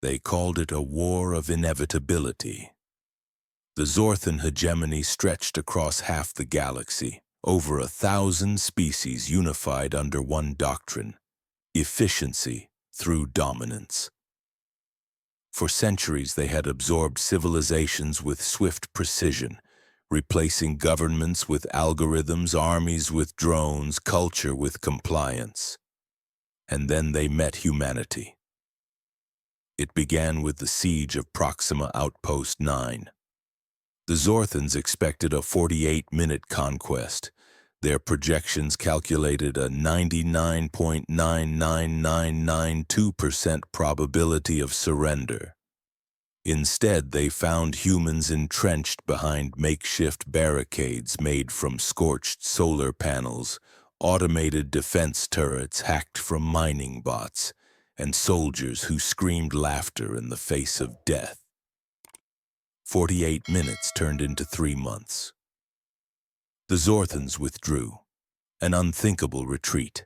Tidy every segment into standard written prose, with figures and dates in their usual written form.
They called it a war of inevitability. The Zorthan hegemony stretched across half the galaxy, over 1,000 species unified under one doctrine: efficiency through dominance. For centuries they had absorbed civilizations with swift precision, replacing governments with algorithms, armies with drones, culture with compliance. And then they met humanity. It began with the siege of Proxima Outpost 9. The Zorthans expected a 48-minute conquest. Their projections calculated a 99.99992% probability of surrender. Instead, they found humans entrenched behind makeshift barricades made from scorched solar panels, automated defense turrets hacked from mining bots, and soldiers who screamed laughter in the face of death. 48 minutes turned into 3 months. The Zorthans withdrew, an unthinkable retreat.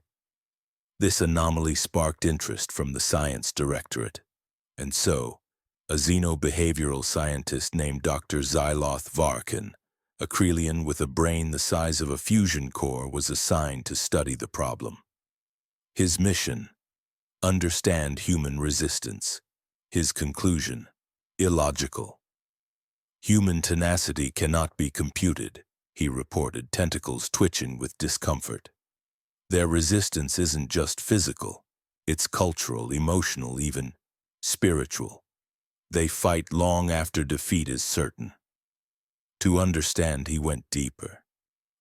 This anomaly sparked interest from the Science Directorate, and so, a xenobehavioral scientist named Dr. Xyloth Varkin, a Krelian with a brain the size of a fusion core, was assigned to study the problem. His mission: understand human resistance. His conclusion: illogical. Human tenacity cannot be computed, he reported, tentacles twitching with discomfort. Their resistance isn't just physical, it's cultural, emotional, even spiritual. They fight long after defeat is certain. To understand, he went deeper.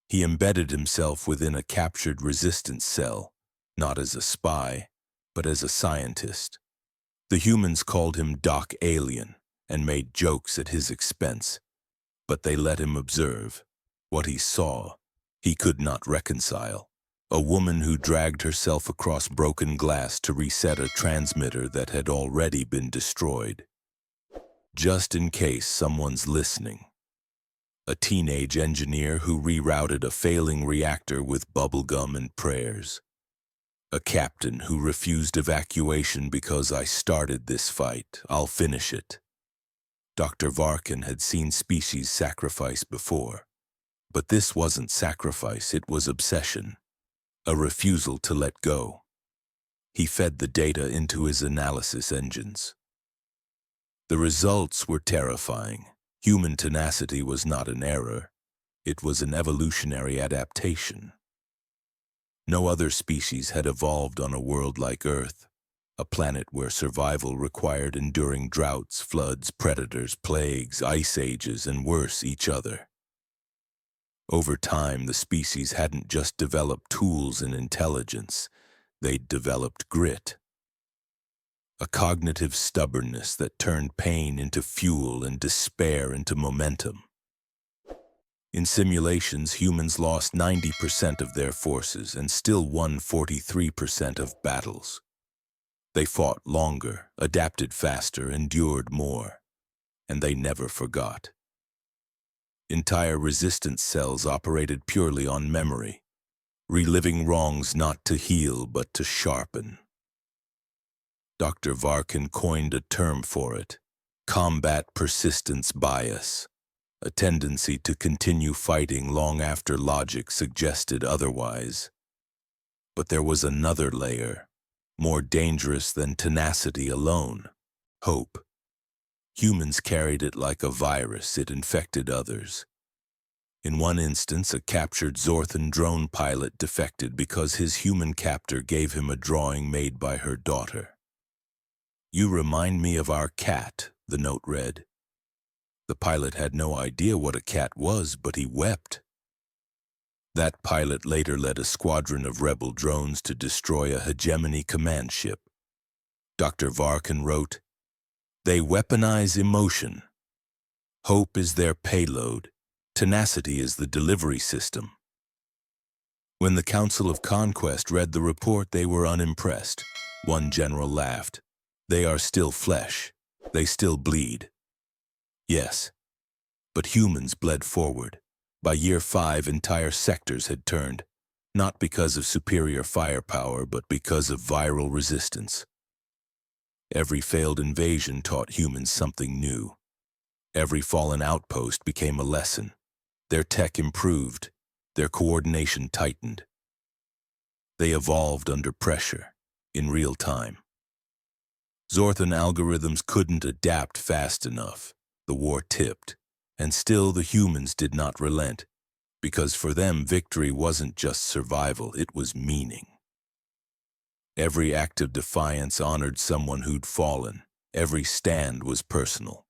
He embedded himself within a captured resistance cell, not as a spy, but as a scientist. The humans called him Doc Alien and made jokes at his expense, but they let him observe. What he saw, he could not reconcile. A woman who dragged herself across broken glass to reset a transmitter that had already been destroyed. Just in case someone's listening. A teenage engineer who rerouted a failing reactor with bubblegum and prayers. A captain who refused evacuation because I started this fight, I'll finish it. Dr. Varkin had seen species sacrifice before. But this wasn't sacrifice, it was obsession. A refusal to let go. He fed the data into his analysis engines. The results were terrifying. Human tenacity was not an error. It was an evolutionary adaptation. No other species had evolved on a world like Earth, a planet where survival required enduring droughts, floods, predators, plagues, ice ages, and worse, each other. Over time, the species hadn't just developed tools and intelligence, they'd developed grit. A cognitive stubbornness that turned pain into fuel and despair into momentum. In simulations, humans lost 90% of their forces and still won 43% of battles. They fought longer, adapted faster, endured more, and they never forgot. Entire resistance cells operated purely on memory, reliving wrongs not to heal but to sharpen. Dr. Varkin coined a term for it: combat persistence bias, a tendency to continue fighting long after logic suggested otherwise. But there was another layer, more dangerous than tenacity alone: hope. Humans carried it like a virus, it infected others. In one instance, a captured Zorthan drone pilot defected because his human captor gave him a drawing made by her daughter. "You remind me of our cat," the note read. The pilot had no idea what a cat was, but he wept. That pilot later led a squadron of rebel drones to destroy a hegemony command ship. Dr. Varkin wrote, "They weaponize emotion. Hope is their payload. Tenacity is the delivery system." When the Council of Conquest read the report, they were unimpressed. One general laughed. "They are still flesh. They still bleed." Yes, but humans bled forward. By year 5, entire sectors had turned, not because of superior firepower, but because of viral resistance. Every failed invasion taught humans something new. Every fallen outpost became a lesson. Their tech improved. Their coordination tightened. They evolved under pressure, in real time. Zorthan algorithms couldn't adapt fast enough. The war tipped, and still the humans did not relent, because for them victory wasn't just survival, it was meaning. Every act of defiance honored someone who'd fallen. Every stand was personal.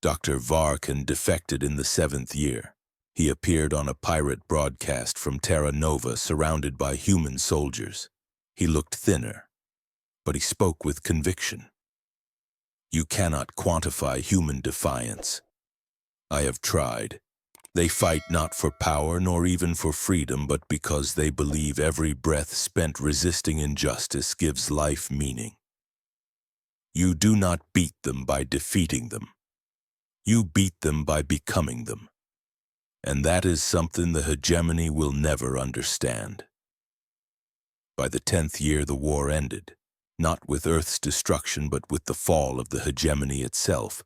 Dr. Varkan defected in the 7th year. He appeared on a pirate broadcast from Terra Nova surrounded by human soldiers. He looked thinner, but he spoke with conviction. You cannot quantify human defiance. I have tried. They fight not for power nor even for freedom, but because they believe every breath spent resisting injustice gives life meaning. You do not beat them by defeating them. You beat them by becoming them. And that is something the hegemony will never understand. By the 10th year, the war ended, not with Earth's destruction, but with the fall of the hegemony itself.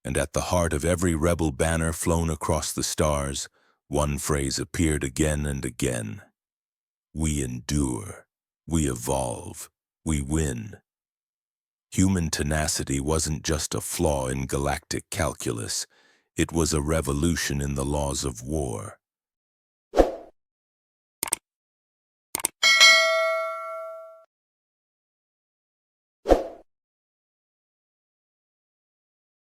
And at the heart of every rebel banner flown across the stars, one phrase appeared again and again. We endure. We evolve. We win. Human tenacity wasn't just a flaw in galactic calculus. It was a revolution in the laws of war.